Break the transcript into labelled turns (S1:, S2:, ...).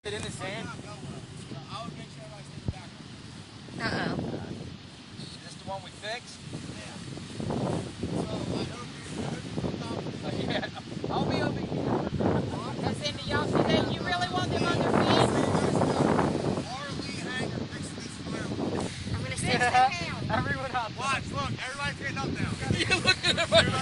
S1: It in the sand?
S2: Uh-oh.
S1: Is this the one we fixed? Yeah. I'll be over here.
S2: That's into y'all today. You really want them on their feet? I'm gonna sit down.
S1: Everyone up.
S3: Watch, look, everybody's getting up now.
S1: You look at everybody.